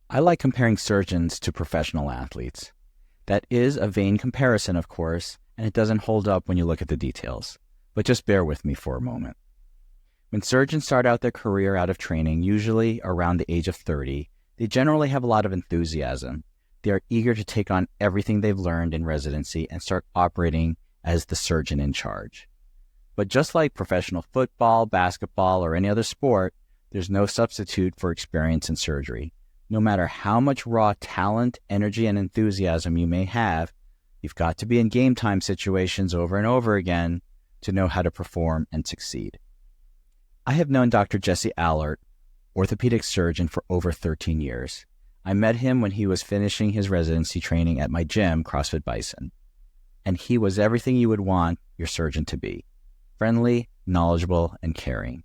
I like comparing surgeons to professional athletes. That is a vain comparison, of course, and it doesn't hold up when you look at the details. But just bear with me for a moment. When surgeons start out their career out of training, usually around the age of 30, they generally have a lot of enthusiasm. They are eager to take on everything they've learned in residency and start operating as the surgeon in charge. But just like professional football, basketball, or any other sport, there's no substitute for experience in surgery. No matter how much raw talent, energy, and enthusiasm you may have, you've got to be in game time situations over and over again to know how to perform and succeed. I have known Dr. Jesse Allert, orthopedic surgeon, for over 13 years. I met him when he was finishing his residency training at my gym, CrossFit Bison. And he was everything you would want your surgeon to be: friendly, knowledgeable, and caring.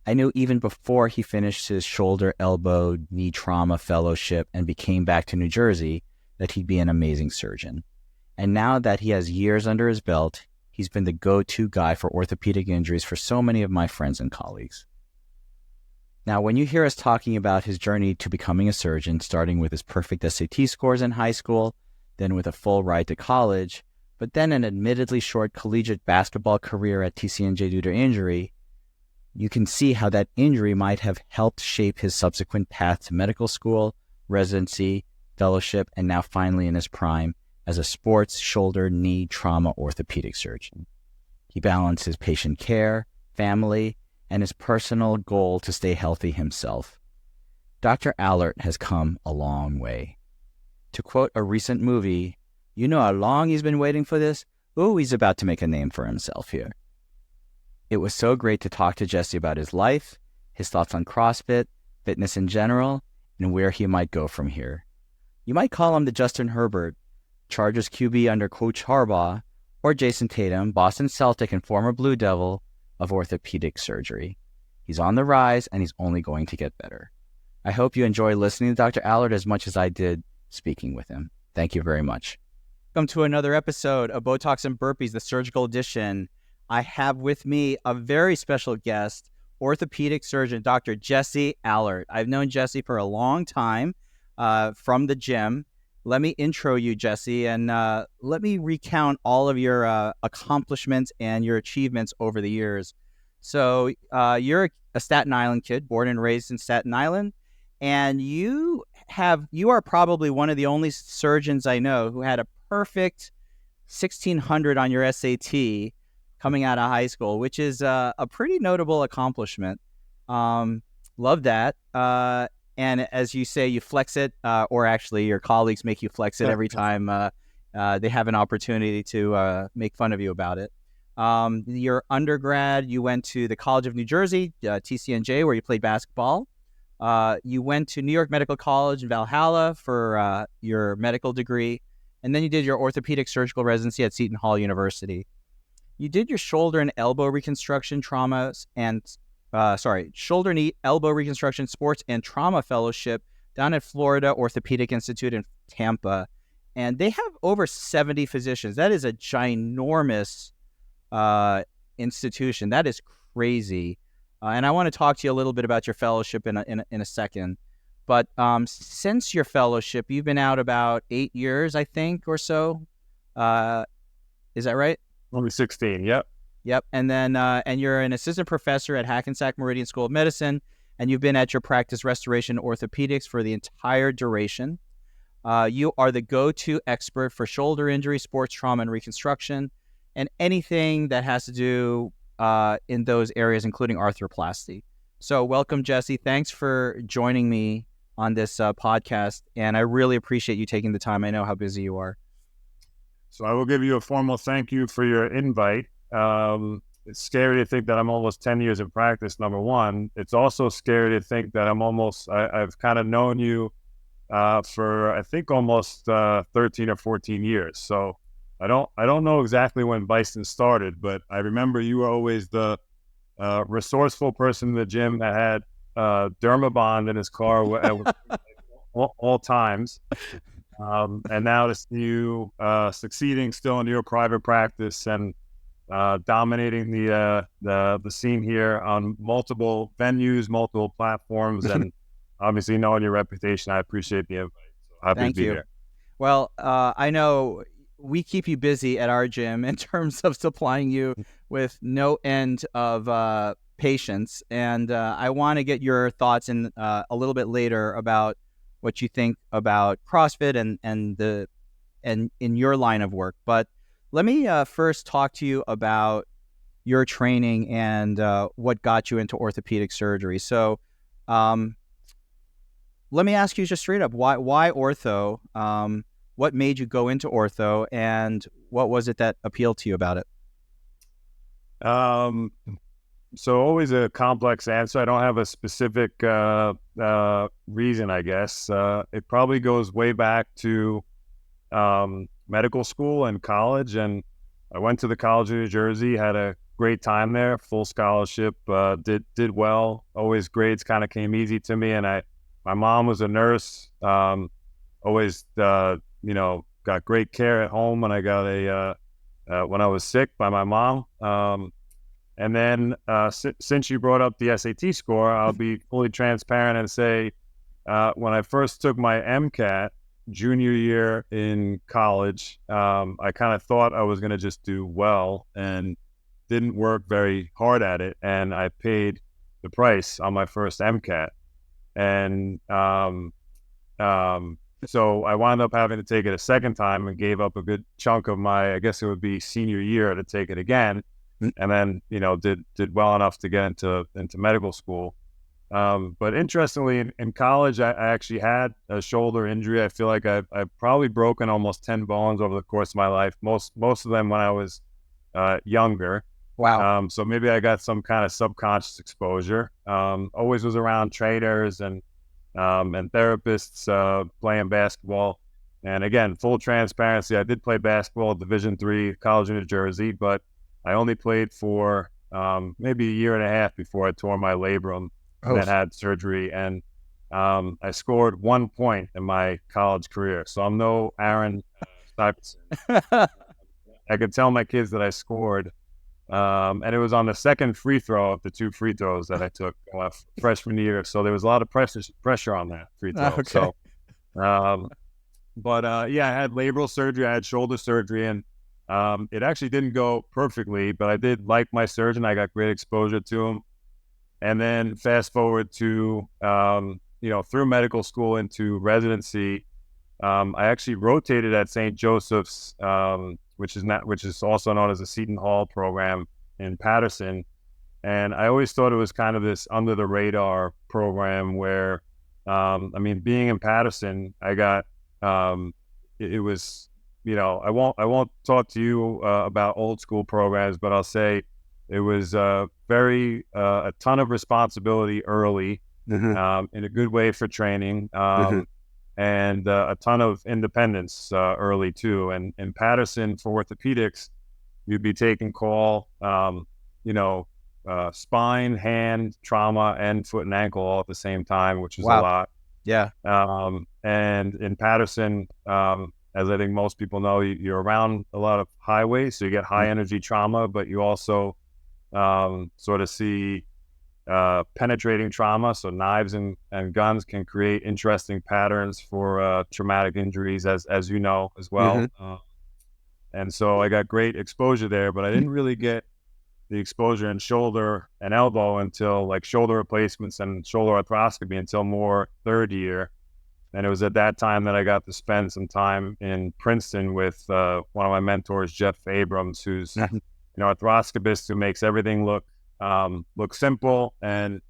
I knew even before he finished his shoulder, elbow, knee trauma fellowship and became back to New Jersey that he'd be an amazing surgeon. And now that he has years under his belt, he's been the go-to guy for orthopedic injuries for so many of my friends and colleagues. Now, when you hear us talking about his journey to becoming a surgeon, starting with his perfect SAT scores in high school, then with a full ride to college, but then an admittedly short collegiate basketball career at TCNJ due to injury, you can see how that injury might have helped shape his subsequent path to medical school, residency, fellowship, and now finally in his prime as a sports, shoulder, knee, trauma orthopedic surgeon. He balanced his patient care, family, and his personal goal to stay healthy himself. Dr. Allert has come a long way. To quote a recent movie, "You know how long he's been waiting for this? Ooh, he's about to make a name for himself here." It was so great to talk to Jesse about his life, his thoughts on CrossFit, fitness in general, and where he might go from here. You might call him the Justin Herbert, Chargers QB under Coach Harbaugh, or Jason Tatum, Boston Celtic and former Blue Devil of orthopedic surgery. He's on the rise, and he's only going to get better. I hope you enjoy listening to Dr. Allert as much as I did speaking with him. Thank you very much. Welcome to another episode of Botox and Burpees, the surgical edition. I have with me a very special guest, orthopedic surgeon, Dr. Jesse Allert. I've known Jesse for a long time from the gym. Let me intro you, Jesse, and let me recount all of your accomplishments and your achievements over the years. So you're a Staten Island kid, born and raised in Staten Island, and you are probably one of the only surgeons I know who had a perfect 1600 on your SAT coming out of high school, which is a pretty notable accomplishment. Love that. And as you say, you flex it, or actually your colleagues make you flex it every time they have an opportunity to make fun of you about it. Your undergrad, you went to the College of New Jersey, TCNJ, where you played basketball. You went to New York Medical College in Valhalla for your medical degree. And then you did your orthopedic surgical residency at Seton Hall University. You did your shoulder and elbow reconstruction traumas and shoulder, knee, elbow reconstruction, sports and trauma fellowship down at Florida Orthopedic Institute in Tampa. And they have over 70 physicians. That is a ginormous institution. That is crazy. And I want to talk to you a little bit about your fellowship in a second. But since your fellowship, you've been out about 8 years, I think, or so. Is that right? Only 16, yep. Yep. And then and you're an assistant professor at Hackensack Meridian School of Medicine, and you've been at your practice Restoration Orthopedics for the entire duration. You are the go-to expert for shoulder injury, sports trauma, and reconstruction, and anything that has to do in those areas, including arthroplasty. So welcome, Jesse. Thanks for joining me on this podcast, and I really appreciate you taking the time. I know how busy you are. So I will give you a formal thank you for your invite. It's scary to think that I'm almost 10 years in practice, number one. It's also scary to think that I've kind of known you for, I think, almost 13 or 14 years. So I don't know exactly when Bison started, but I remember you were always the resourceful person in the gym that had Dermabond in his car at all times. And now to see you succeeding still in your private practice and dominating the scene here on multiple venues, multiple platforms, and obviously knowing your reputation, I appreciate the invite. So happy Thank to be you. here. Well, I know we keep you busy at our gym in terms of supplying you with no end of patients, and I want to get your thoughts in a little bit later about what you think about CrossFit and in your line of work. But let me first talk to you about your training and what got you into orthopedic surgery. So, let me ask you just straight up, why ortho? What made you go into ortho, and what was it that appealed to you about it? So always a complex answer. I don't have a specific reason, I guess. It probably goes way back to medical school and college. And I went to the College of New Jersey, had a great time there, full scholarship, did well. Always grades kind of came easy to me. And my mom was a nurse, always, got great care at home when I got when I was sick by my mom. And then since you brought up the SAT score, I'll be fully transparent and say, when I first took my MCAT junior year in college, I kind of thought I was going to just do well and didn't work very hard at it. And I paid the price on my first MCAT. And so I wound up having to take it a second time and gave up a good chunk of my, I guess it would be senior year to take it again. And then, did well enough to get into medical school. But interestingly, in college, I actually had a shoulder injury. I feel like I've probably broken almost 10 bones over the course of my life, most of them when I was younger. Wow. So maybe I got some kind of subconscious exposure. Always was around trainers and therapists playing basketball. And again, full transparency, I did play basketball at Division III, College of New Jersey, but I only played for maybe a year and a half before I tore my labrum and then had surgery. And I scored 1 point in my college career. So I'm no Aaron Stuyvesant. I could tell my kids that I scored. And it was on the second free throw of the 2 free throws that I took freshman year. So there was a lot of pressure on that free throw. Okay. So, I had labral surgery. I had shoulder surgery, and it actually didn't go perfectly, but I did like my surgeon. I got great exposure to him. And then fast forward to, through medical school into residency, I actually rotated at St. Joseph's, which is also known as the Seton Hall program in Patterson. And I always thought it was kind of this under the radar program where, being in Patterson, I got, it was, I won't talk to you about old school programs, but I'll say it was a ton of responsibility early, in a good way for training, and a ton of independence early too. And in Patterson for orthopedics, you'd be taking call, spine, hand, trauma, and foot and ankle all at the same time, which is a lot. Yeah. And in Patterson, as I think most people know, you're around a lot of highways, so you get high energy trauma, but you also sort of see penetrating trauma. So knives and guns can create interesting patterns for traumatic injuries, as you know, as well. And so I got great exposure there, but I didn't really get the exposure in shoulder and elbow until like shoulder replacements and shoulder arthroscopy until more third year. And it was at that time that I got to spend some time in Princeton with one of my mentors, Jeff Abrams, who's arthroscopist who makes everything look simple and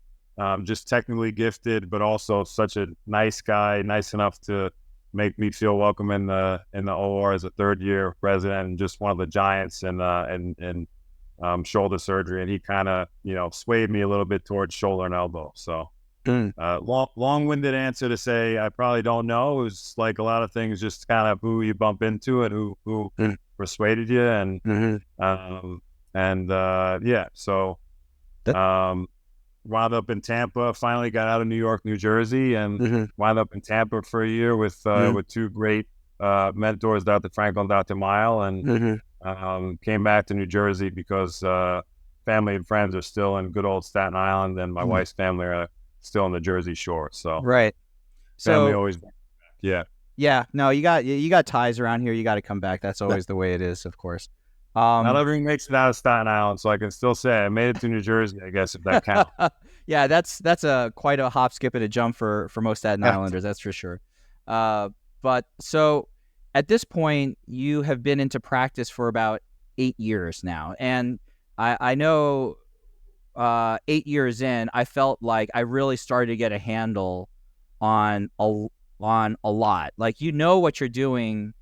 just technically gifted, but also such a nice guy, nice enough to make me feel welcome in the OR as a third year resident, and just one of the giants in shoulder surgery. And he kind of swayed me a little bit towards shoulder and elbow. So. Long-winded answer to say I probably don't know. It was like a lot of things, just kind of who you bump into and who persuaded you, and so wound up in Tampa. Finally got out of New York, New Jersey, and wound up in Tampa for a year with 2 great mentors, Dr. Frankel and Dr. Mile, and came back to New Jersey because family and friends are still in good old Staten Island, and my wife's family are still in the Jersey Shore. So Right. family So always, yeah. yeah, no, you got ties around here. You got to come back. That's always the way it is, of course. Not everyone makes it out of Staten Island, so I can still say I made it to New Jersey, I guess, if that counts. Yeah, that's a quite a hop, skip, and a jump for most Staten Yeah. Islanders, that's for sure. But so at this point, you have been into practice for about 8 years now, and I know 8 years in, I felt like I really started to get a handle on a lot. Like, you know what you're doing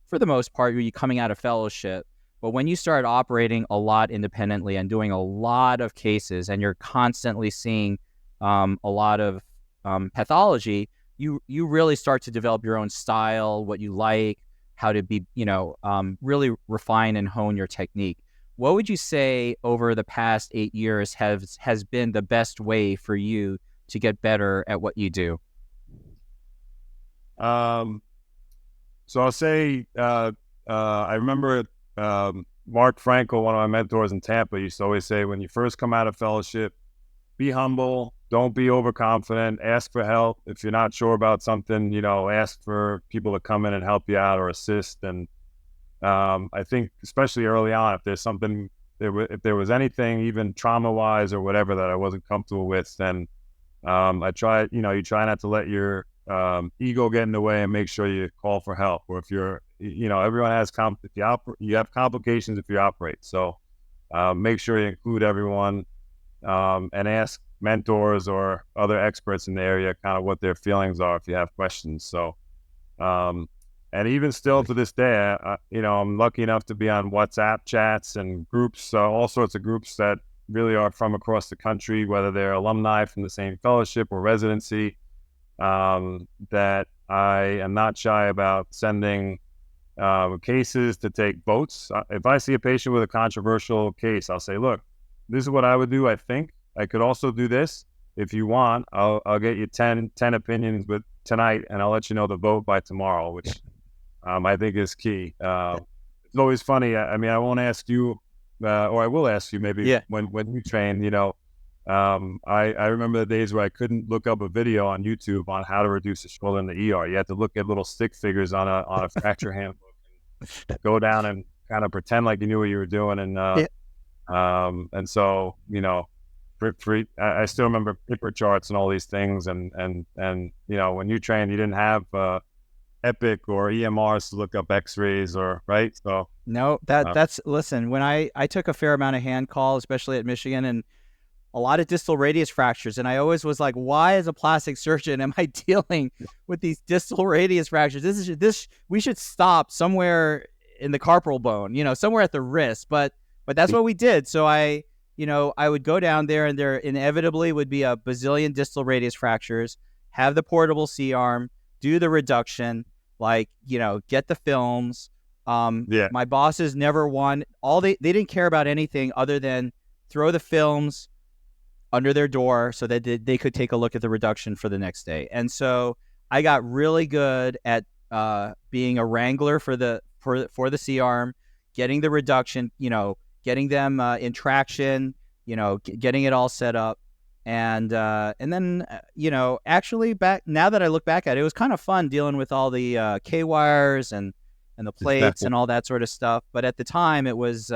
for the most part when you're coming out of fellowship. But when you start operating a lot independently and doing a lot of cases, and you're constantly seeing a lot of pathology, you really start to develop your own style, what you like, how to be, really refine and hone your technique. What would you say over the past 8 years has been the best way for you to get better at what you do? So I'll say, I remember Mark Frankel, one of my mentors in Tampa, used to always say, when you first come out of fellowship, be humble, don't be overconfident, ask for help. If you're not sure about something, ask for people to come in and help you out or assist. And I think especially early on, if there's something, if there was anything, even trauma-wise or whatever, that I wasn't comfortable with, then I try, you try not to let your ego get in the way, and make sure you call for help. Or if you're, everyone has you have complications if you operate. So make sure you include everyone, and ask mentors or other experts in the area kind of what their feelings are if you have questions. So, and even still to this day, I'm lucky enough to be on WhatsApp chats and groups, all sorts of groups that really are from across the country, whether they're alumni from the same fellowship or residency, that I am not shy about sending cases to take votes. If I see a patient with a controversial case, I'll say, look, this is what I would do. I think I could also do this. If you want, I'll get you 10 opinions tonight, and I'll let you know the vote by tomorrow, which I think is key. It's always funny. I mean, I won't ask you, or I will ask you maybe when you train, I remember the days where I couldn't look up a video on YouTube on how to reduce a shoulder in the ER. You had to look at little stick figures on a fracture handbook and go down and kind of pretend like you knew what you were doing. And so, I still remember paper charts and all these things. And when you trained, you didn't have Epic or EMRs to look up X-rays right. So no, that's listen, when I took a fair amount of hand call, especially at Michigan, and a lot of distal radius fractures. And I always was like, why as a plastic surgeon am I dealing with these distal radius fractures? We should stop somewhere in the carpal bone, somewhere at the wrist, but that's what we did. So I would go down there, and there inevitably would be a bazillion distal radius fractures, have the portable C-arm, do the reduction, get the films. My bosses never won. They didn't care about anything other than throw the films under their door so that they could take a look at the reduction for the next day. And so I got really good at being a wrangler for the C-arm, getting the reduction, getting them in traction, getting it all set up. And then, actually now that I look back at it, it was kind of fun dealing with all the K-wires and the plates and all that sort of stuff. But at the time it was,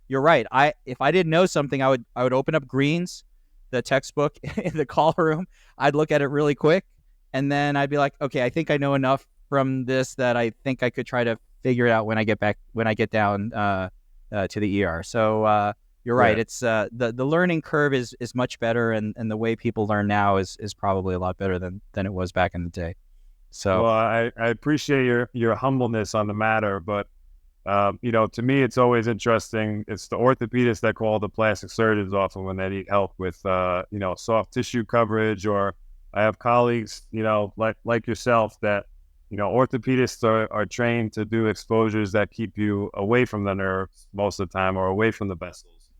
you're right. If I didn't know something, I would open up Green's, the textbook in the call room. I'd look at it really quick, and then I'd be like, okay, I think I know enough from this that I think I could try to figure it out when I get down to the ER. So you're right. It's the learning curve is much better, and the way people learn now is probably a lot better than it was back in the day. So, well, I appreciate your humbleness on the matter, but to me, it's always interesting. It's the orthopedists that call the plastic surgeons often when they need help with, soft tissue coverage. Or I have colleagues, like yourself, that, orthopedists are trained to do exposures that keep you away from the nerves most of the time, or away from the vessels.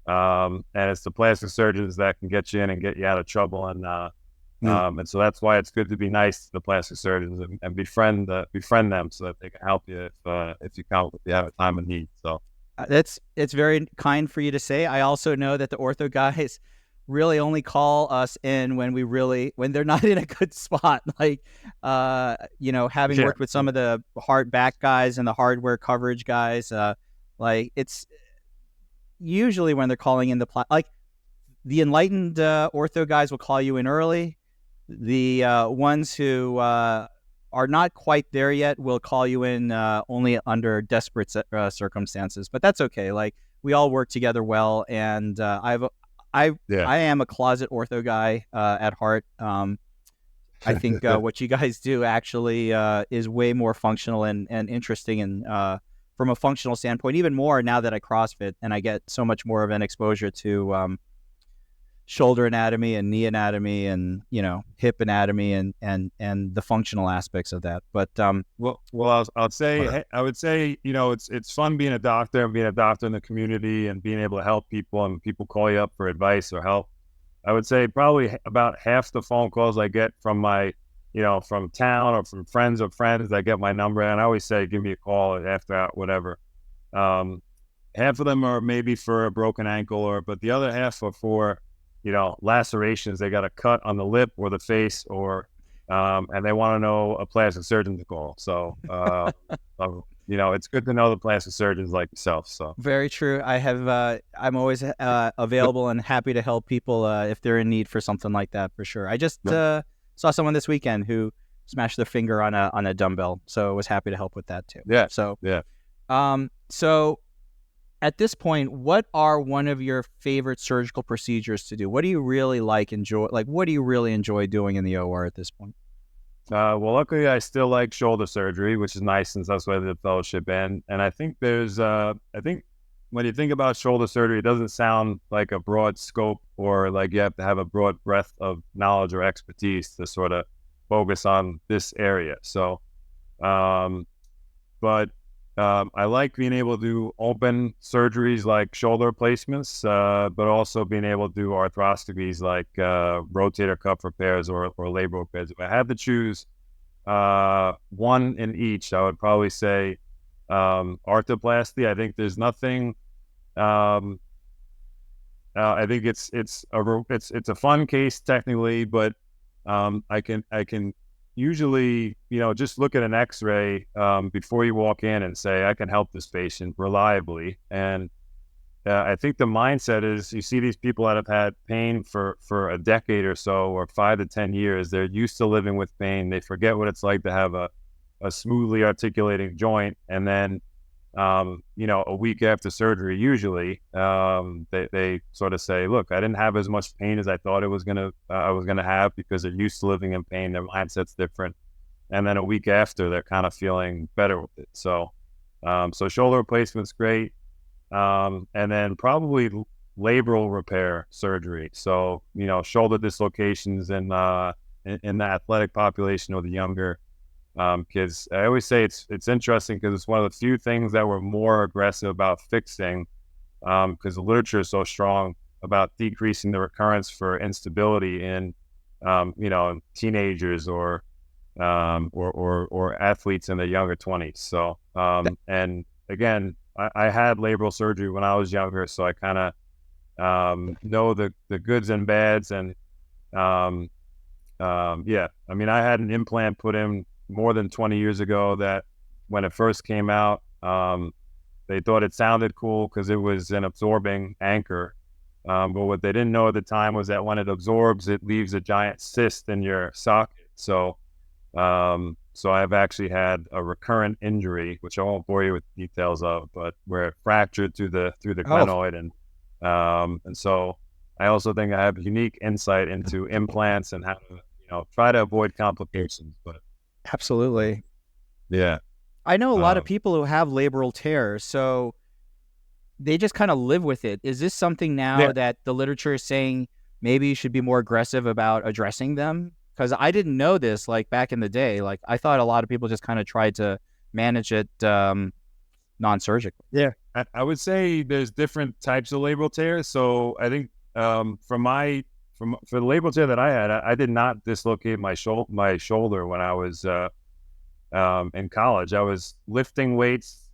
And it's the plastic surgeons that can get you in and get you out of trouble. And so that's why it's good to be nice to the plastic surgeons and befriend them so that they can help you if you have a time of need. So it's very kind for you to say. I also know that the ortho guys really only call us in when they're not in a good spot. Like, having Yeah. worked with some of the hard back guys and the hardware coverage guys, like it's usually when they're calling in like the enlightened ortho guys will call you in early. The ones who are not quite there yet will call you in only under desperate circumstances, but that's okay. Like, we all work together well, and I am a closet ortho guy at heart. I think what you guys do actually is way more functional and interesting, and from a functional standpoint, even more now that I CrossFit and I get so much more of an exposure to shoulder anatomy and knee anatomy and hip anatomy and the functional aspects of that. But I would say it's fun being a doctor and being a doctor in the community and being able to help people, and people call you up for advice or help. I would say probably about half the phone calls I get from my from town or from friends of friends, I get my number, and I always say give me a call after whatever. Half of them are maybe for a broken ankle, but the other half are for lacerations. They got a cut on the lip or the face, or and they want to know a plastic surgeon to call. So it's good to know the plastic surgeons like yourself. So very true. I'm always available and happy to help people if they're in need for something like that, for sure. I just saw someone this weekend who smashed their finger on a dumbbell, so I was happy to help with that too. Yeah. So yeah. So at this point, what are one of your favorite surgical procedures to do? What do you really enjoy? Like, what do you really enjoy doing in the OR at this point? Well, luckily, I still like shoulder surgery, which is nice since that's where the fellowship in. And I think when you think about shoulder surgery, it doesn't sound like a broad scope or like you have to have a broad breadth of knowledge or expertise to sort of focus on this area. So, but I like being able to do open surgeries like shoulder replacements, but also being able to do arthroscopies like rotator cuff repairs or labral repairs. If I had to choose one in each, I would probably say arthroplasty. I think there's nothing. I think it's a fun case technically, but I can usually, just look at an X-ray before you walk in and say, I can help this patient reliably. And I think the mindset is you see these people that have had pain for a decade or so, or 5 to 10 years. They're used to living with pain. They forget what it's like to have a smoothly articulating joint. And then, a week after surgery, usually they sort of say, look, I didn't have as much pain as I thought I was gonna have, because they're used to living in pain. Their mindset's different. And then a week after, they're kind of feeling better with it. So shoulder replacement's great. And then probably labral repair surgery. So, shoulder dislocations in the athletic population or the younger kids. I always say it's interesting because it's one of the few things that we're more aggressive about fixing, because the literature is so strong about decreasing the recurrence for instability in teenagers or athletes in their younger 20s. So and again, I had labral surgery when I was younger, so I kind of know the goods and bads. And I had an implant put in more than 20 years ago that when it first came out, they thought it sounded cool because it was an absorbing anchor. But what they didn't know at the time was that when it absorbs, it leaves a giant cyst in your socket. So I've actually had a recurrent injury, which I won't bore you with details of, but where it fractured through the glenoid. And so I also think I have unique insight into implants and how to, try to avoid complications, but absolutely. Yeah. I know a lot of people who have labral tears, so they just kind of live with it. Is this something now that the literature is saying maybe you should be more aggressive about addressing them? Because I didn't know this, like, back in the day. Like, I thought a lot of people just kind of tried to manage it non-surgically. Yeah. I would say there's different types of labral tears. So I think for the labral tear that I had, I did not dislocate my shoulder when I was in college. I was lifting weights,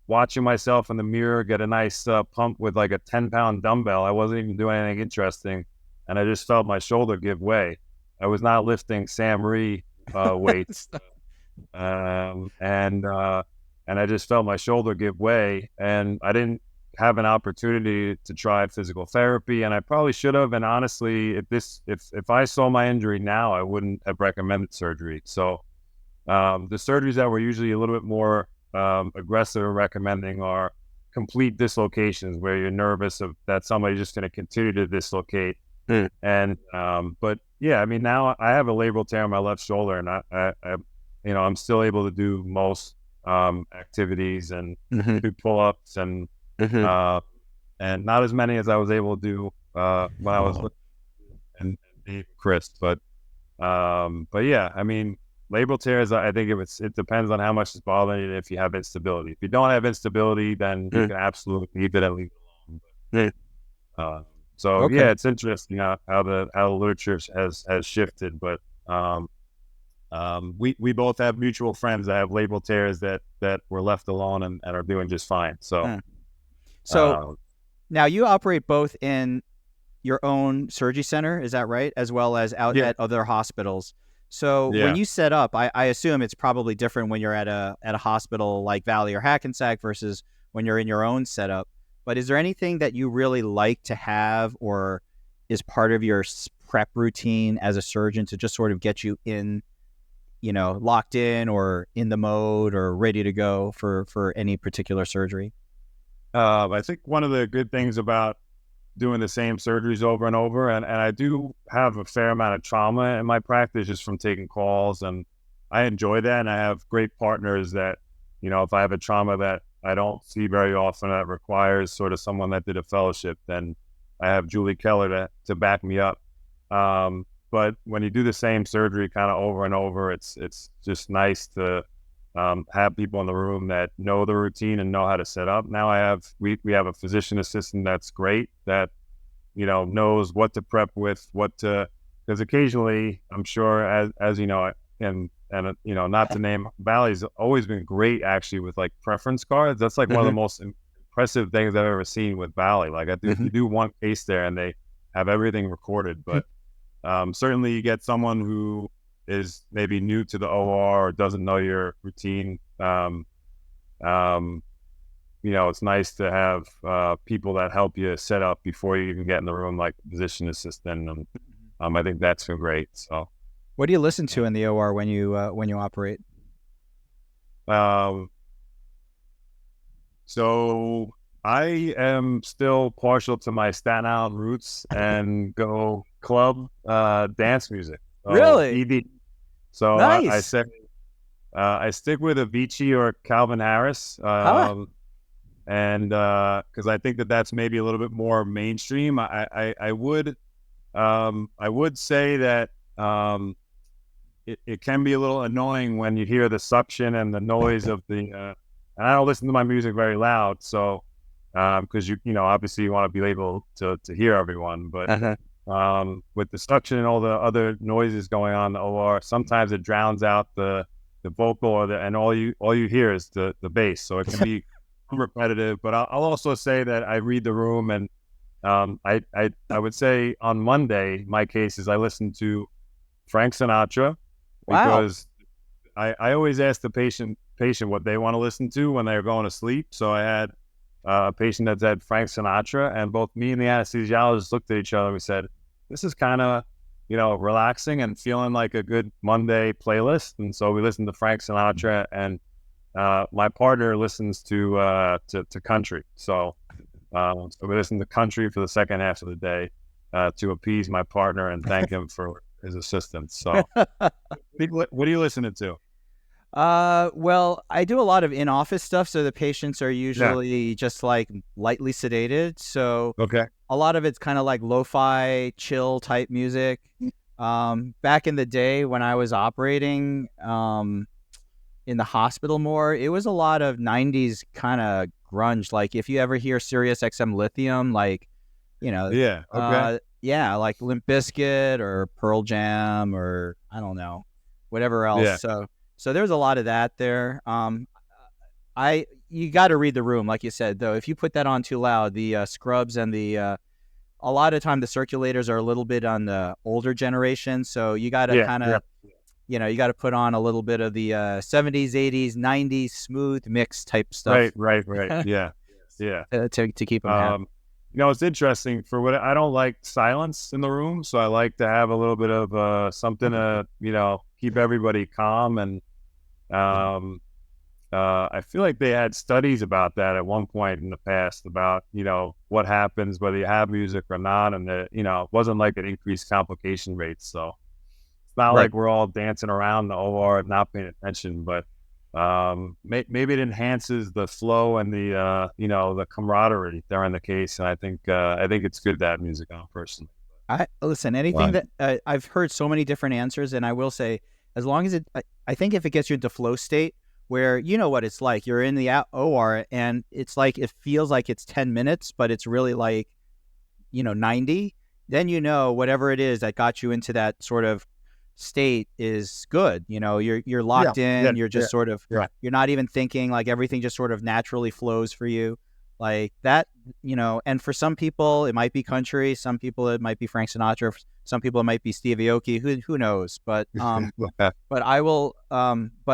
watching myself in the mirror, get a nice pump with like a 10-pound dumbbell. I wasn't even doing anything interesting. and I just felt my shoulder give way. I was not lifting Sam Ree weights, and I just felt my shoulder give way, and I didn't have an opportunity to try physical therapy, and I probably should have. And honestly, if I saw my injury now, I wouldn't have recommended surgery. So the surgeries that we're usually a little bit more aggressive in recommending are complete dislocations, where you're nervous that somebody's just going to continue to dislocate. And but yeah, I mean, now I have a labral tear on my left shoulder, and I I'm still able to do most activities and do pull-ups and not as many as I was able to do when I was and Chris, but yeah, I mean, labral tears, I think it depends on how much it's bothering you. If you have instability, if you don't have instability, then you can absolutely leave it and leave it alone. So Okay. yeah, it's interesting how the literature has shifted, but we both have mutual friends that have labral tears that were left alone and are doing just fine. So now you operate both in your own surgery center, is that right? As well as out at other hospitals. So when you set up, I assume it's probably different when you're at a hospital like Valley or Hackensack versus when you're in your own setup. But is there anything that you really like to have or is part of your prep routine as a surgeon to just sort of get you in, locked in or in the mode or ready to go for any particular surgery? I think one of the good things about doing the same surgeries over and over, and I do have a fair amount of trauma in my practice just from taking calls, and I enjoy that, and I have great partners that, if I have a trauma that I don't see very often that requires sort of someone that did a fellowship, then I have Julie Keller to back me up. But when you do the same surgery kind of over and over, it's just nice to have people in the room that know the routine and know how to set up. Now we have a physician assistant that's great, that knows what to prep with, because occasionally, I'm sure, as you know, and not to name, Valley's always been great actually with like preference cards. That's like one of the most impressive things I've ever seen with Valley. Like you do one case there and they have everything recorded, but certainly you get someone who is maybe new to the OR or doesn't know your routine. It's nice to have people that help you set up before you even get in the room, like physician assistant, and I think that's been great. So, what do you listen to in the OR when you operate? So I am still partial to my Staten Island roots and go club dance music. Really? ED. So nice. I stick with Avicii or Calvin Harris, and because I think that's maybe a little bit more mainstream. I would say that it can be a little annoying when you hear the suction and the noise of the. And I don't listen to my music very loud, so because obviously you want to be able to hear everyone, but. With the suction and all the other noises going on in the OR, sometimes it drowns out the vocal and all you hear is the bass. So it can be repetitive. But I'll also say that I read the room, and I would say on Monday my case is I listen to Frank Sinatra because I always ask the patient what they want to listen to when they're going to sleep. So I had a patient that said Frank Sinatra, and both me and the anesthesiologist looked at each other and we said, this is kind of, relaxing and feeling like a good Monday playlist. And so we listened to Frank Sinatra, and my partner listens to country. So we listen to country for the second half of the day to appease my partner and thank him for his assistance. So what are you listening to? Well, I do a lot of in-office stuff, so the patients are usually just like lightly sedated. So a lot of it's kind of like lo-fi, chill type music. Back in the day when I was operating in the hospital more, it was a lot of 90s kind of grunge. Like if you ever hear Sirius XM Lithium, like, like Limp Bizkit or Pearl Jam or I don't know, whatever else. Yeah. So there's a lot of that there. You got to read the room, like you said, though. If you put that on too loud, the scrubs and the a lot of time the circulators are a little bit on the older generation, so you got to kind of, you know, you got to put on a little bit of the 70s, 80s, 90s smooth mix type stuff. Right. Yeah. to keep them happy. You know, it's interesting for what I don't like silence in the room, so I like to have a little bit of something to, you know, keep everybody calm. And I feel like they had studies about that at one point in the past about, you know, what happens whether you have music or not, and you know, it wasn't like an increased complication rate. So it's not like we're all dancing around the OR not paying attention, but maybe it enhances the flow and the you know, the camaraderie during the case. And I think it's good to have music on personally. Listen, anything that I've heard so many different answers, and I will say, as long as I think if it gets you into flow state where you know what it's like, you're in the OR and it's like it feels like it's 10 minutes, but it's really like, you know, 90. Then you know whatever it is that got you into that sort of state is good. You know, you're locked in. You're just sort of you're not even thinking, like everything just sort of naturally flows for you, like that. You know, and for some people it might be country, some people it might be Frank Sinatra, some people it might be Steve Aoki, who knows, but but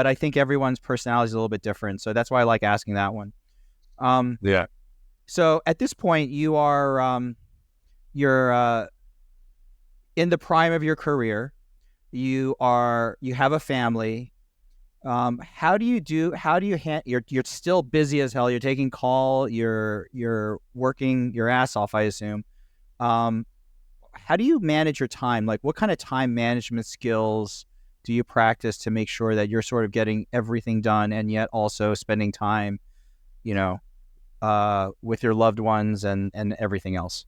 I think everyone's personality is a little bit different, so that's why I like asking that one. So at this point you are you're in the prime of your career. You have a family. How do you you're still busy as hell. You're taking call, you're working your ass off, I assume. How do you manage your time? Like, what kind of time management skills do you practice to make sure that you're sort of getting everything done and yet also spending time, you know, with your loved ones and everything else?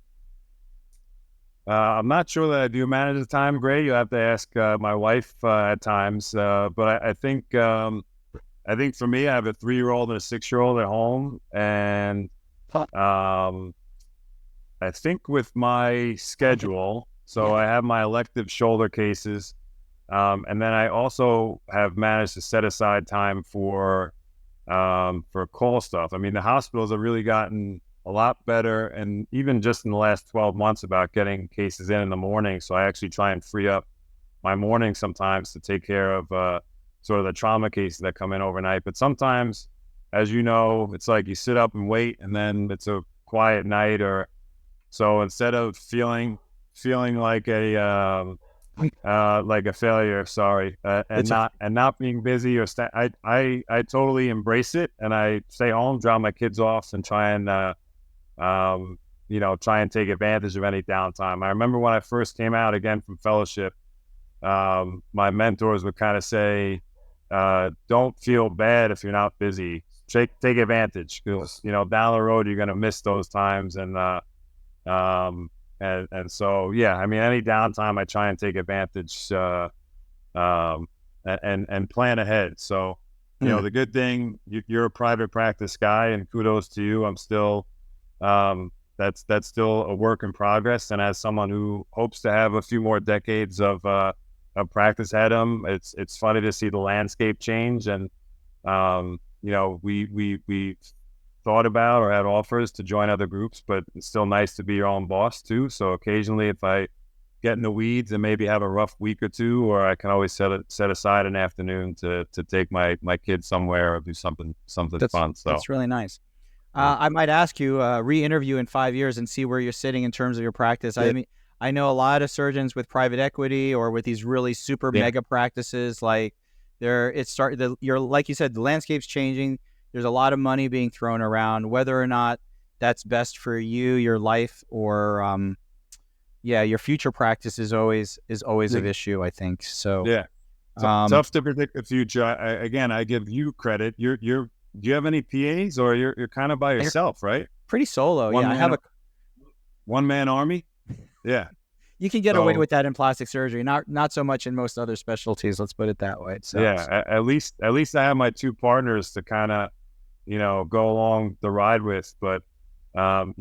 I'm not sure that I do manage the time great. You have to ask my wife at times. But I think for me, I have a 3-year-old and a 6-year-old at home, and I think with my schedule, so I have my elective shoulder cases, and then I also have managed to set aside time for call stuff. I mean, the hospitals have really gotten a lot better, and even just in the last 12 months about getting cases in the morning. So I actually try and free up my morning sometimes to take care of sort of the trauma cases that come in overnight. But sometimes, as you know, it's like you sit up and wait, and then it's a quiet night, or so instead of feeling like a failure, and not being busy or I totally embrace it, and I stay home, drop my kids off, and try and try and take advantage of any downtime. I remember when I first came out again from fellowship, my mentors would kind of say, don't feel bad if you're not busy. Take advantage, because, you know, down the road, you're going to miss those times. And so, yeah, I mean, any downtime, I try and take advantage, and plan ahead. So, you know, the good thing, you're a private practice guy, and kudos to you. I'm still, that's still a work in progress. And as someone who hopes to have a few more decades of practice ahead of him, it's funny to see the landscape change. And, you know, we thought about or had offers to join other groups, but it's still nice to be your own boss too. So occasionally, if I get in the weeds and maybe have a rough week or two, or I can always set aside an afternoon to take my kids somewhere or do something fun. So that's really nice. I might ask you, re-interview in 5 years and see where you're sitting in terms of your practice. I mean, I know a lot of surgeons with private equity or with these really super mega practices, like you're like you said, the landscape's changing. There's a lot of money being thrown around, whether or not that's best for you, your life, or your future practice is always an issue, I think. So tough to predict the future. I give you credit. Do you have any PAs, or you're kind of by yourself, right? Pretty solo. I have a one-man army. Yeah. You can get away with that in plastic surgery, not so much in most other specialties. Let's put it that way. So at least I have my 2 partners to kind of, you know, go along the ride with. But I'm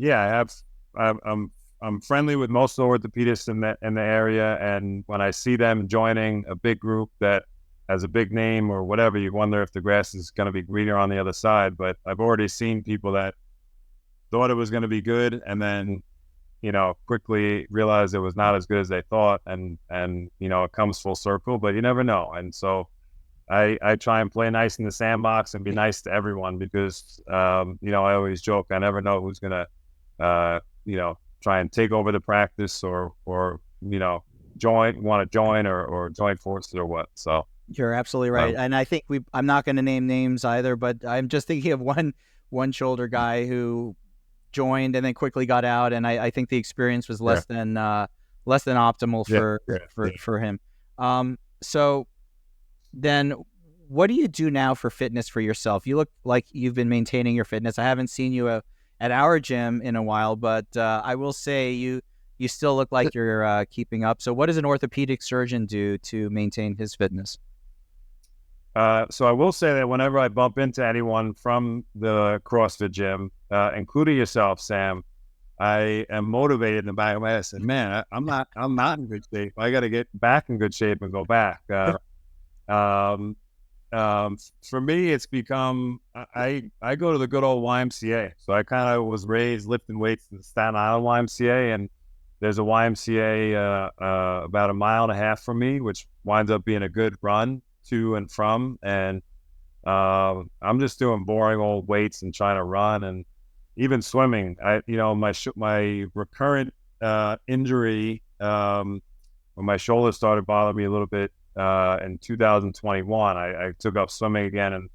friendly with most of the orthopedists in the area, and when I see them joining a big group that has a big name or whatever, you wonder if the grass is going to be greener on the other side. But I've already seen people that thought it was going to be good, and then quickly realized it was not as good as they thought, and it comes full circle, but you never know. And so I try and play nice in the sandbox and be nice to everyone, because I always joke, I never know who's gonna try and take over the practice, or want to join or join forces or what. So you're absolutely right. And I think I'm not going to name names either, but I'm just thinking of one shoulder guy who joined and then quickly got out, and I think the experience was less than optimal for him. So then what do you do now for fitness for yourself? You look like you've been maintaining your fitness. I haven't seen you at our gym in a while, but I will say you still look like you're keeping up. So what does an orthopedic surgeon do to maintain his fitness? So I will say that whenever I bump into anyone from the CrossFit gym, including yourself, Sam, I am motivated in the back of my head. I said, man, I'm not in good shape. I got to get back in good shape and go back. For me, it's become, I go to the good old YMCA. So I kind of was raised lifting weights in the Staten Island YMCA, and there's a YMCA about 1.5 miles from me, which winds up being a good run to and from. And I'm just doing boring old weights and trying to run, and even swimming. My recurrent injury, when my shoulder started bothering me a little bit in 2021, I took up swimming again.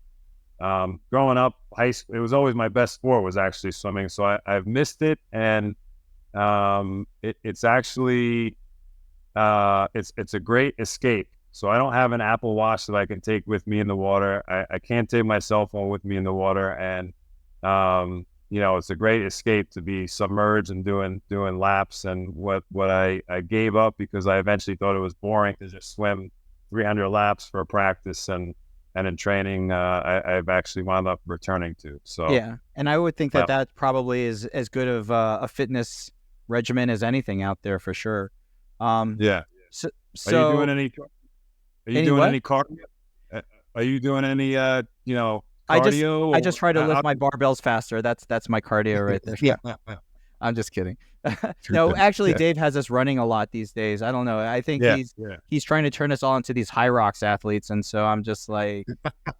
And growing up, high school, it was always my best sport was actually swimming. So I've missed it, and it's actually it's a great escape. So I don't have an Apple Watch that I can take with me in the water. I can't take my cell phone with me in the water, and it's a great escape to be submerged and doing laps. And what I gave up, because I eventually thought it was boring to just swim 300 laps for a practice, and in training, I've actually wound up returning to. So yeah, and I would think that probably is as good of a fitness regimen as anything out there for sure. Yeah. So Are you doing any? Are you doing any cardio? Are you doing any cardio? I just try to lift my barbells faster. That's my cardio right there. Yeah. I'm just kidding. No, actually, Dave has us running a lot these days. I don't know. I think he's trying to turn us all into these high rocks athletes, and so I'm just like,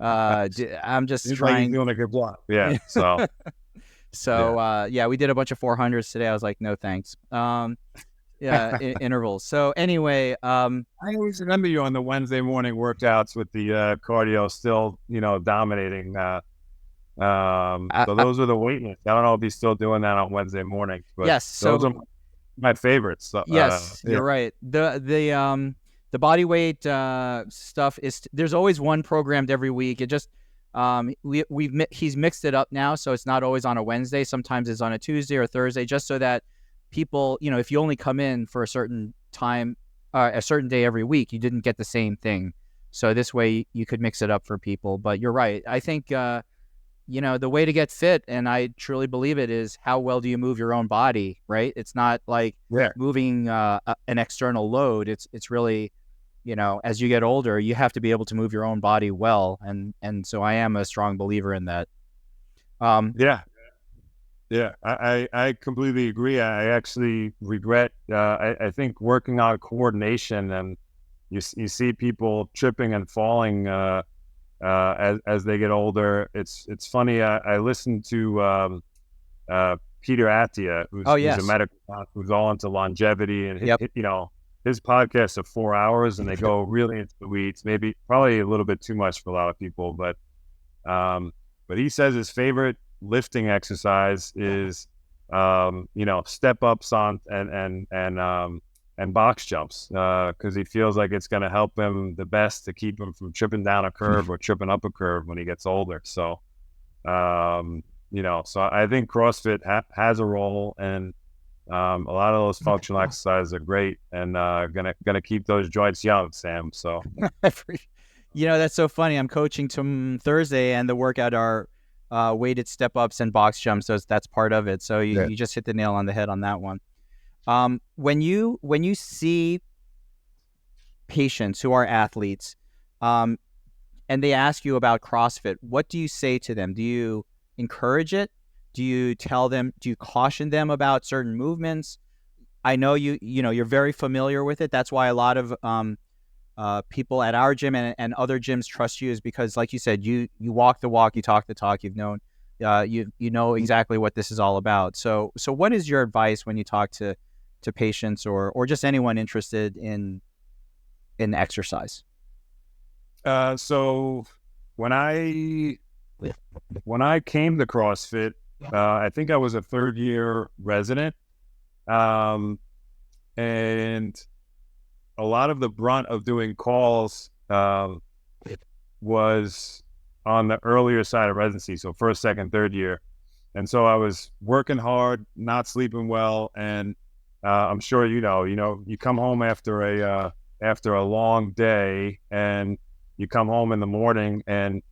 I'm just trying. Like doing a good block. Yeah. So we did a bunch of 400s today. I was like, no thanks. Intervals. So anyway, I always remember you on the Wednesday morning workouts with the cardio still, dominating. So those are the weightlifts. I don't know if he's still doing that on Wednesday mornings, but yes, those are my favorients. So, yes, you're right. The Bodyweight stuff is, there's always one programmed every week. It just he's mixed it up now, so it's not always on a Wednesday. Sometimes it's on a Tuesday or Thursday, just so that people, if you only come in for a certain time, a certain day every week, you didn't get the same thing. So this way you could mix it up for people. But you're right. I think, the way to get fit, and I truly believe it, is how well do you move your own body, right? It's not like moving an external load. It's really, as you get older, you have to be able to move your own body well. And so I am a strong believer in that. Yeah, I completely agree. I actually regret, I think working on coordination, and you see people tripping and falling as they get older. It's funny. I listened to Peter Attia, who's a medical doctor who's all into longevity, and his podcasts are 4 hours, and they go really into the weeds. Probably a little bit too much for a lot of people, but he says his favorite lifting exercise is step ups on and box jumps, because he feels like it's going to help him the best to keep him from tripping down a curve or tripping up a curve when he gets older. So so I think CrossFit has a role, and a lot of those functional exercises are great, and gonna keep those joints young, Sam. So that's so funny. I'm coaching Thursday, and the workout are weighted step ups and box jumps. So that's part of it. So you just hit the nail on the head on that one. When you see patients who are athletes, and they ask you about CrossFit, what do you say to them? Do you encourage it? Do you tell them? Do you caution them about certain movements? I know you're very familiar with it. That's why a lot of people at our gym and other gyms trust you, is because, like you said, you walk the walk, you talk the talk. You've known, you know exactly what this is all about. So what is your advice when you talk to patients or just anyone interested in exercise? So when I came to CrossFit, I think I was a third year resident, and a lot of the brunt of doing calls was on the earlier side of residency, so first, second, third year. And so I was working hard, not sleeping well, and I'm sure you come home after a long day, and you come home in the morning, and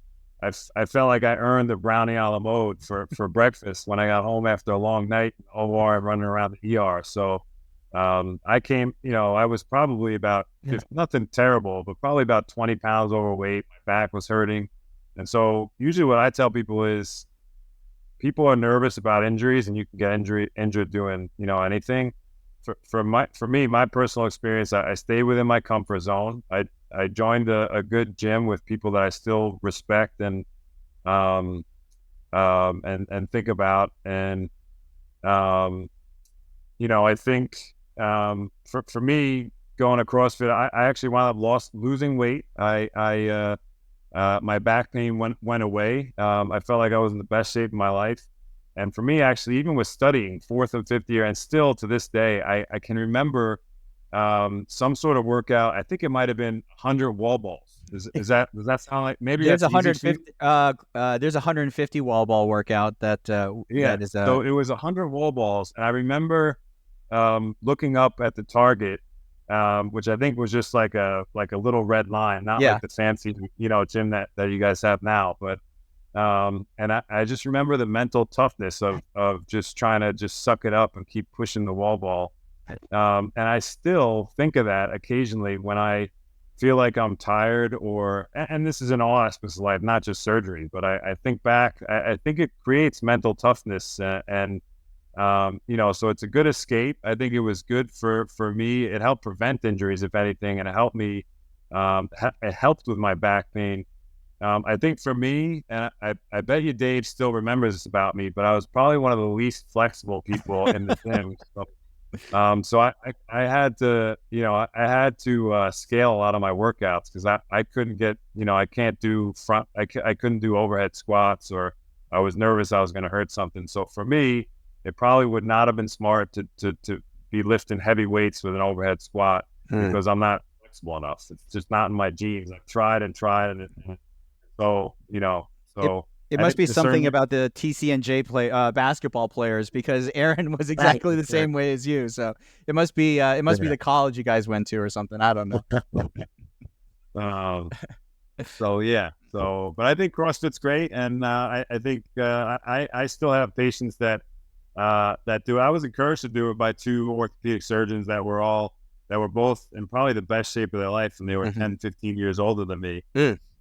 I felt like I earned the brownie a la mode for breakfast when I got home after a long night in OR and running around the ER. So I came, I was probably about, nothing terrible, but probably about 20 pounds overweight. My back was hurting. And so usually what I tell people is, people are nervous about injuries, and you can get injured doing, anything. For me, my personal experience, I stay within my comfort zone. I joined a good gym with people that I still respect and think about. And, I think for me, going to CrossFit, I actually wound up losing weight. My back pain went away. I felt like I was in the best shape of my life. And for me, actually, even with studying fourth and fifth year, and still to this day, I can remember some sort of workout. I think it might have been 100 wall balls. Does that sound like, maybe there's that's 150? There's 150 wall ball workout that that is. So it was 100 wall balls, and I remember looking up at the target, which I think was just like a little red line, not like the fancy gym that you guys have now, but. And I just remember the mental toughness of just trying to just suck it up and keep pushing the wall ball. And I still think of that occasionally when I feel like I'm tired, and this is in all aspects of life, not just surgery, but I think back, I think it creates mental toughness, and so it's a good escape. I think it was good for me. It helped prevent injuries, if anything, and it helped me, it helped with my back pain. I think for me, and I bet you Dave still remembers this about me, but I was probably one of the least flexible people in the gym. So I had to, I had to scale a lot of my workouts, because I couldn't get, I can't do I couldn't do overhead squats, or I was nervous I was going to hurt something. So for me, it probably would not have been smart to be lifting heavy weights with an overhead squat, because I'm not flexible enough. It's just not in my genes. I've tried and so, it must be something about the TCNJ basketball players, because Aaron was exactly the same way as you. So it must be the college you guys went to or something. I don't know. But I think CrossFit's great, and I think I still have patients that do. I was encouraged to do it by two orthopedic surgeons that were both in probably the best shape of their life, and they were 10, 15 years older than me.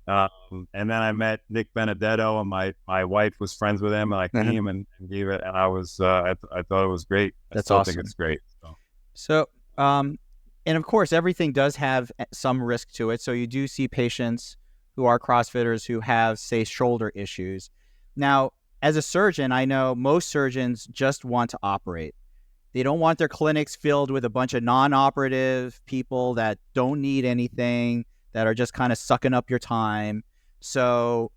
And then I met Nick Benedetto, and my wife was friends with him, and I came and gave it, and I thought it was great. That's I awesome. think it's great. So, and of course, everything does have some risk to it. So you do see patients who are CrossFitters who have, say, shoulder issues. Now, as a surgeon, I know most surgeons just want to operate. They don't want their clinics filled with a bunch of non-operative people that don't need anything, that are just kind of sucking up your time. So,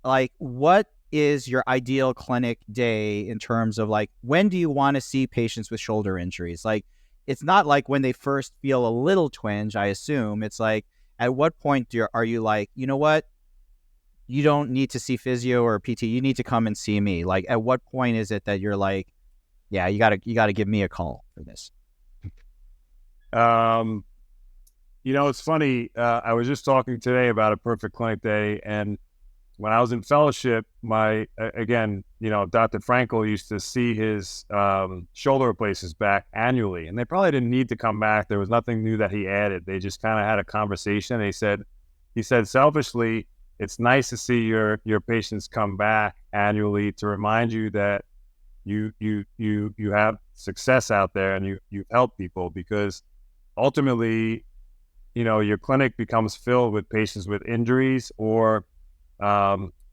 like, what is your ideal clinic day in terms of, like, when do you want to see patients with shoulder injuries? Like, it's not like when they first feel a little twinge, I assume. It's like, at what point are you like, you know what? You don't need to see physio or PT. You need to come and see me. Like, at what point is it that you're like, yeah, you gotta give me a call for this? It's funny. I was just talking today about a perfect clinic day, and when I was in fellowship, Dr. Frankel used to see his shoulder replacements back annually, and they probably didn't need to come back. There was nothing new that he added. They just kind of had a conversation. And he said selfishly, it's nice to see your patients come back annually to remind you that you success out there and you've helped people, because ultimately, your clinic becomes filled with patients with injuries or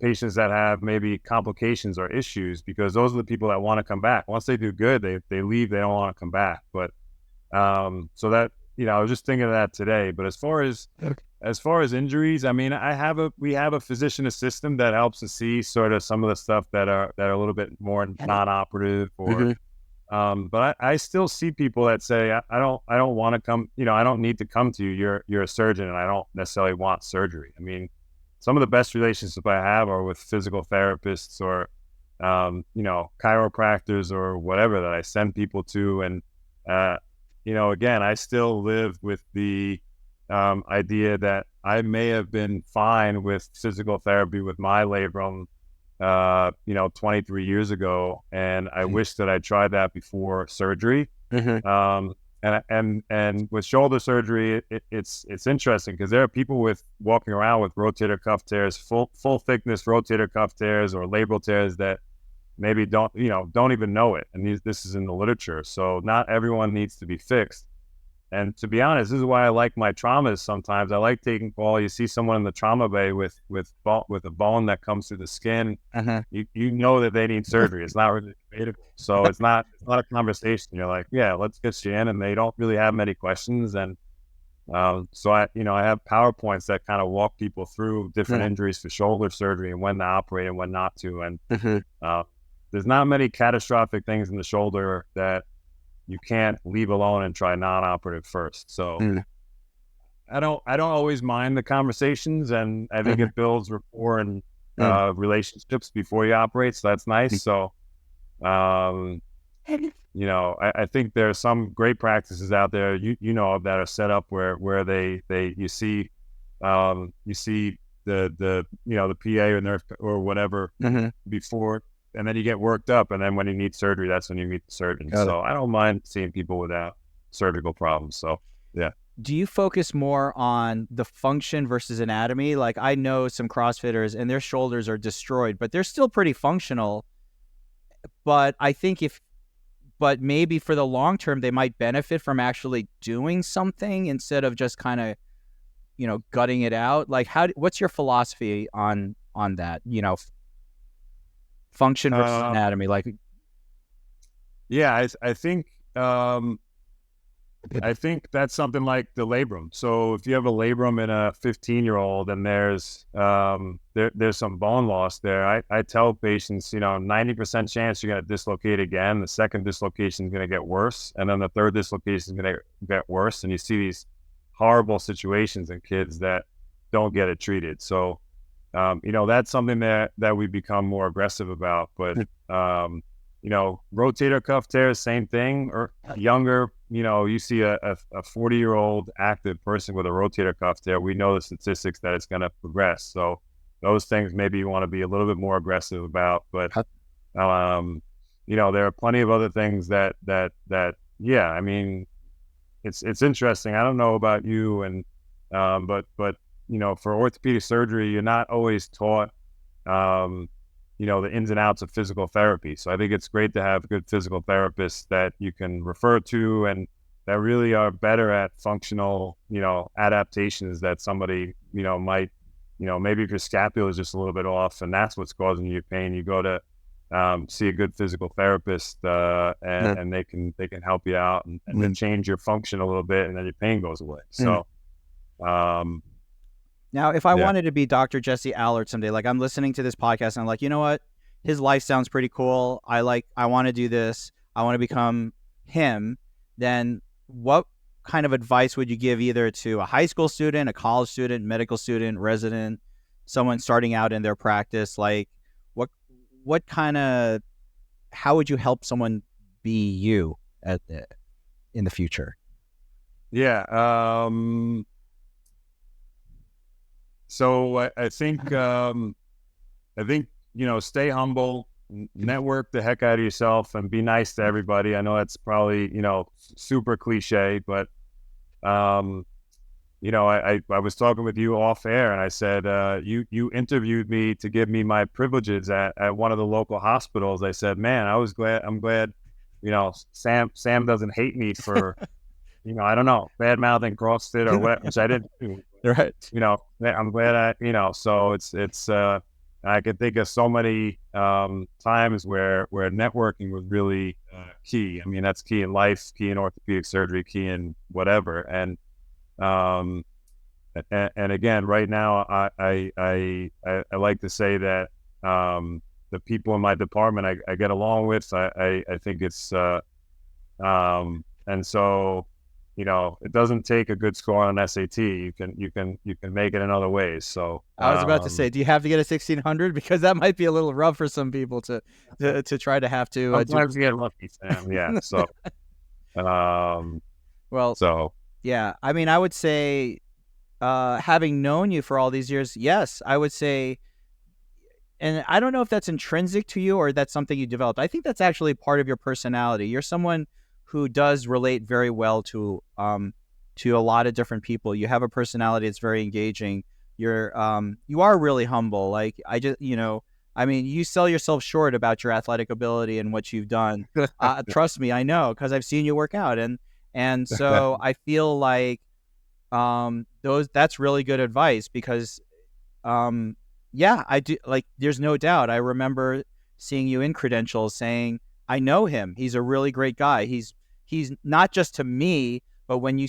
patients that have maybe complications or issues, because those are the people that want to come back. Once they do good, they leave, they don't want to come back. But so that, I was just thinking of that today. But as far as injuries, I mean, we have a physician assistant that helps us see sort of some of the stuff that are a little bit more non-operative, or but I still see people that say, I don't want to come, I don't need to come to you. You're a surgeon and I don't necessarily want surgery. I mean, some of the best relationships I have are with physical therapists or, chiropractors or whatever that I send people to. And, again, I still live with the idea that I may have been fine with physical therapy with my labrum 23 years ago, and I wish that I tried that before surgery. And with shoulder surgery, it's interesting because there are people walking around with rotator cuff tears, full thickness rotator cuff tears or labral tears that maybe don't even know it. And this is in the literature. So not everyone needs to be fixed. And to be honest, this is why I like my traumas sometimes. I like taking you see someone in the trauma bay with a bone that comes through the skin. You know that they need surgery. It's not really debatable. So it's not a conversation. You're like, yeah, let's get you in, and they don't really have many questions. And so I have PowerPoints that kind of walk people through different injuries for shoulder surgery and when to operate and when not to. And there's not many catastrophic things in the shoulder that you can't leave alone and try non-operative first. So I don't always mind the conversations, and I think it builds rapport and relationships before you operate. So that's nice. So, I think there are some great practices out there, that are set up where you see the PA or nurse or whatever before. And then you get worked up, and then when you need surgery, that's when you meet the surgeon. So I don't mind seeing people without surgical problems. So, yeah. Do you focus more on the function versus anatomy? Like, I know some CrossFitters and their shoulders are destroyed, but they're still pretty functional. But I think but maybe for the long term, they might benefit from actually doing something instead of just kind of, gutting it out. Like, what's your philosophy on that? Function versus anatomy, I think that's something like the labrum. So if you have a labrum in a 15-year-old and there's some bone loss there, I tell patients, 90% chance you're going to dislocate again. The second dislocation is going to get worse, and then the third dislocation is going to get worse. And you see these horrible situations in kids that don't get it treated. So that's something that we become more aggressive about. But, rotator cuff tears, same thing. Or younger, you see a 40-year-old active person with a rotator cuff tear, we know the statistics that it's going to progress. So those things maybe you want to be a little bit more aggressive about. But, there are plenty of other things that I mean, it's interesting. I don't know about you, and but for orthopedic surgery, you're not always taught, the ins and outs of physical therapy. So I think it's great to have good physical therapists that you can refer to and that really are better at functional, adaptations that somebody, might, maybe if your scapula is just a little bit off and that's what's causing you pain, you go to see a good physical therapist and they can help you out and then change your function a little bit, and then your pain goes away. So, now, if I wanted to be Dr. Jesse Allert someday, like I'm listening to this podcast and I'm like, you know what? His life sounds pretty cool. I want to do this. I want to become him. Then what kind of advice would you give either to a high school student, a college student, medical student, resident, someone starting out in their practice? Like how would you help someone be you in the future? Yeah. So I think, stay humble, network the heck out of yourself, and be nice to everybody. I know that's probably, super cliche, but, I was talking with you off air, and I said, you interviewed me to give me my privileges at one of the local hospitals. I said, man, I'm glad Sam doesn't hate me for, I don't know, bad mouthing CrossFit or what, which I didn't do. Right. I'm glad so it's I could think of so many times where networking was really key. I mean, that's key in life, key in orthopedic surgery, key in whatever. And again, right now, I like to say that the people in my department I get along with. I think it's and so it doesn't take a good score on an SAT. You can make it in other ways. So I was about to say, do you have to get a 1600? Because that might be a little rough for some people to try to have to. Sometimes you get lucky, Sam. Yeah. So, well, so yeah. I mean, I would say, having known you for all these years, yes, I would say, and I don't know if that's intrinsic to you or that's something you developed. I think that's actually part of your personality. You're someone who does relate very well to a lot of different people. You have a personality that's very engaging. You are really humble. Like, I mean, you sell yourself short about your athletic ability and what you've done. Trust me, I know, because I've seen you work out, and so I feel like that's really good advice because yeah, I do. Like, there's no doubt. I remember seeing you in credentials saying, I know him. He's a really great guy. He's not just to me, but when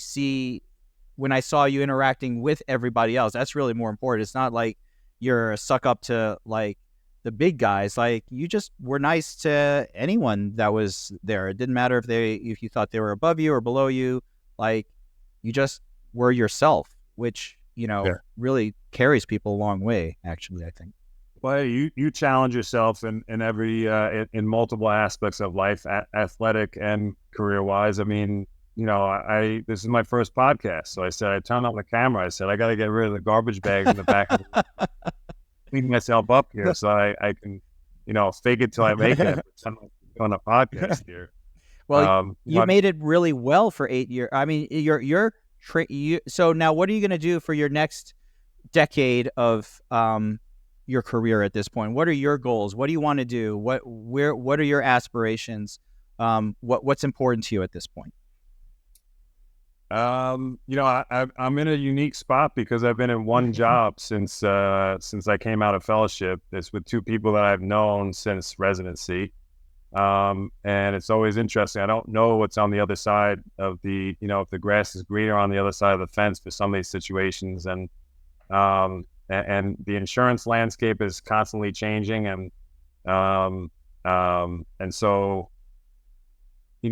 I saw you interacting with everybody else, that's really more important. It's not like you're a suck up to like the big guys. Like, you just were nice to anyone that was there. It didn't matter if you thought they were above you or below you. Like, you just were yourself, which, really carries people a long way, actually, I think. Well, you challenge yourself in every in multiple aspects of life, athletic and career wise. I mean, this is my first podcast, so I said I turned on the camera. I said I got to get rid of the garbage bags in the back, clean myself up here, so I can, fake it till I make it. I'm on a podcast here. Well, you made it really well for 8 years. I mean, so now what are you going to do for your next decade of your career at this point? What are your goals? What do you want to do? What are your aspirations? What's important to you at this point? I'm in a unique spot because I've been in one job since I came out of fellowship. It's with two people that I've known since residency. And it's always interesting. I don't know what's on the other side of the, if the grass is greener on the other side of the fence for some of these situations. And the insurance landscape is constantly changing. And so,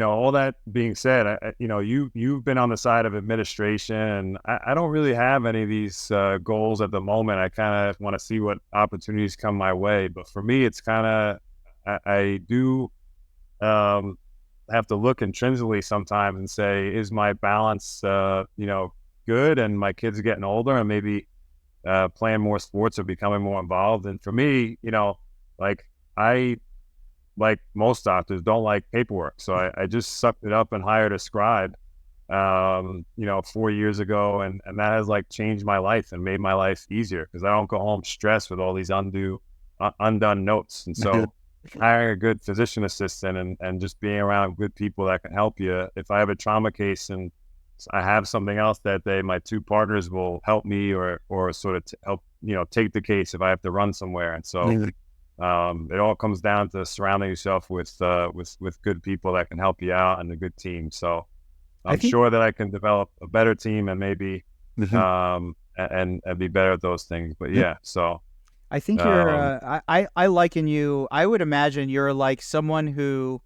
all that being said, you've been on the side of administration, and I don't really have any of these goals at the moment. I kind of want to see what opportunities come my way. But for me, it's kind of, I do have to look intrinsically sometimes and say, is my balance, good? And my kids are getting older and maybe playing more sports or becoming more involved. And for me, I, like most doctors, don't like paperwork. So I just sucked it up and hired a scribe, 4 years ago. And that has changed my life and made my life easier because I don't go home stressed with all these undone notes. And so hiring a good physician assistant and just being around good people that can help you. If I have a trauma case and I have something else that day, my two partners will help me or sort of help, take the case if I have to run somewhere. And so it all comes down to surrounding yourself with good people that can help you out and a good team. So I'm sure that I can develop a better team and maybe and be better at those things. But yeah, so I think you're. I liken you. I would imagine you're like someone who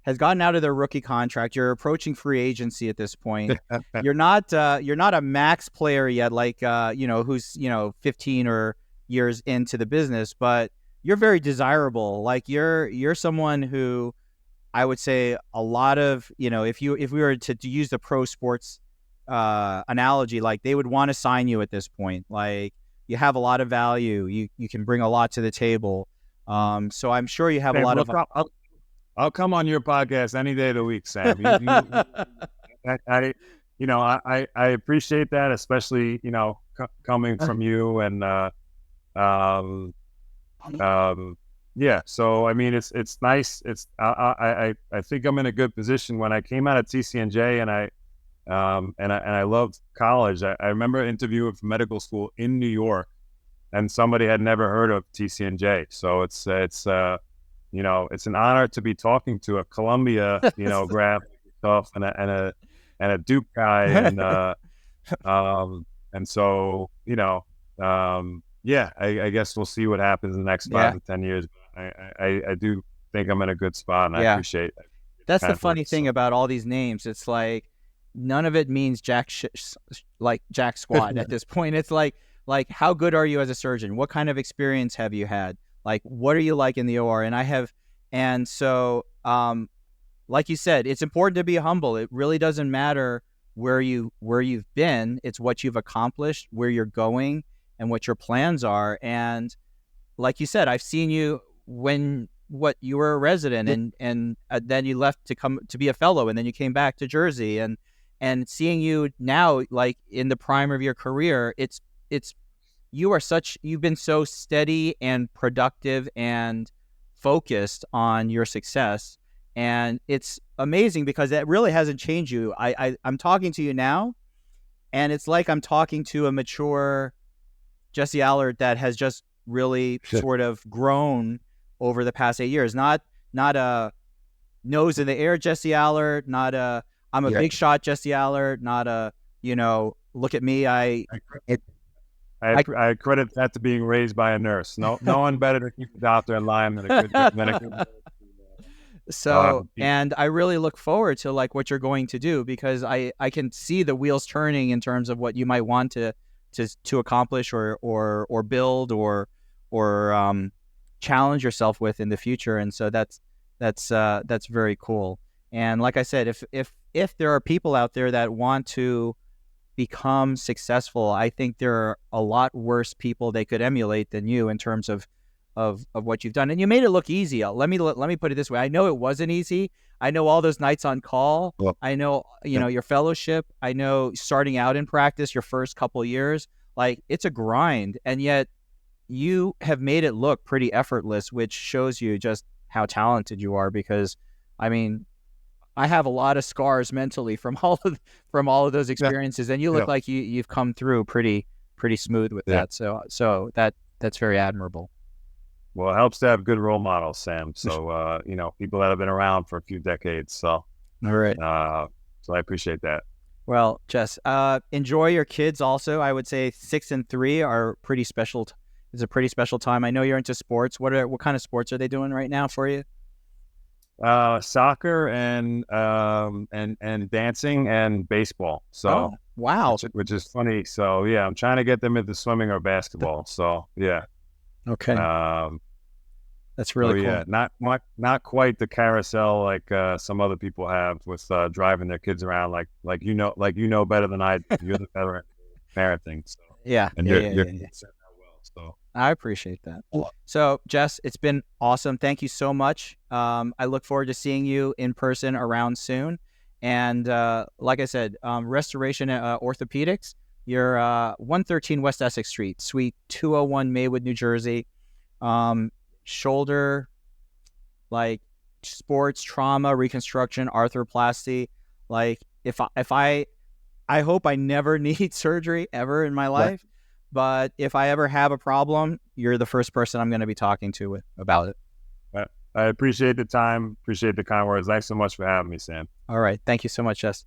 has gotten out of their rookie contract. You're approaching free agency at this point. You're not a max player yet, who's 15 or years into the business, but you're very desirable. Like you're someone who I would say a lot of, if we were to use the pro sports analogy, like they would want to sign you at this point. Like you have a lot of value. You can bring a lot to the table. So I'm sure you have a lot of. I'll come on your podcast any day of the week, Sam. I appreciate that, especially coming from you and Yeah, so I mean, it's nice. I think I'm in a good position. When I came out of TCNJ and I loved college. I remember interviewing for medical school in New York, and somebody had never heard of TCNJ. So it's an honor to be talking to a Columbia grad stuff and a Duke guy and so I guess we'll see what happens in the next 5 to 10 years. I do think I'm in a good spot, and I appreciate it. That's the funny thing about all these names. It's like none of it means jack squat at this point. It's like how good are you as a surgeon? What kind of experience have you had? Like, what are you like in the OR? And so like you said, it's important to be humble. It really doesn't matter where you've been. It's what you've accomplished, where you're going, and what your plans are. And like you said, I've seen you when you were a resident and then you left to come to be a fellow, and then you came back to Jersey, and seeing you now, like in the prime of your career, you've been so steady and productive and focused on your success. And it's amazing because that really hasn't changed you. I'm talking to you now, and it's like I'm talking to a mature Jesse Allert that has just really sort of grown over the past 8 years. Not a nose in the air Jesse Allert, I'm a big shot Jesse Allert, not a, look at me. I credit that to being raised by a nurse. No one better to keep the doctor in line than a good So, and I really look forward to like what you're going to do, because I can see the wheels turning in terms of what you might want to accomplish or build or challenge yourself with in the future. And so that's very cool. And like I said, if there are people out there that want to become successful, I think there are a lot worse people they could emulate than you in terms of what you've done. And you made it look easy. Let me put it this way. I know it wasn't easy. I know all those nights on call. Well, I know, your fellowship. I know starting out in practice, your first couple of years, like it's a grind. And yet you have made it look pretty effortless, which shows you just how talented you are. Because, I mean, I have a lot of scars mentally from all of those experiences, and you look like you've come through pretty smooth with that. So that's very admirable. Well, it helps to have good role models, Sam. So, people that have been around for a few decades. So, all right. So I appreciate that. Well, Jess, enjoy your kids also. I would say 6 and 3 are pretty special. It's a pretty special time. I know you're into sports. What kind of sports are they doing right now for you? Soccer and dancing and baseball. So, wow. Which is funny. So, yeah, I'm trying to get them into swimming or basketball. So, yeah. Okay. That's really cool. Yeah, not quite the carousel like some other people have with driving their kids around like better than I do. You're the better at parenting. So yeah, and you're that well. So I appreciate that. So Jess, it's been awesome. Thank you so much. I look forward to seeing you in person around soon. And like I said, Restoration Orthopaedics. You're 113 West Essex Street, Suite 201, Maywood, New Jersey. Shoulder, like sports, trauma, reconstruction, arthroplasty. Like if I hope I never need surgery ever in my life, but if I ever have a problem, you're the first person I'm going to be talking to about it. I appreciate the time. Appreciate the kind words. Thanks so much for having me, Sam. All right. Thank you so much, Jess.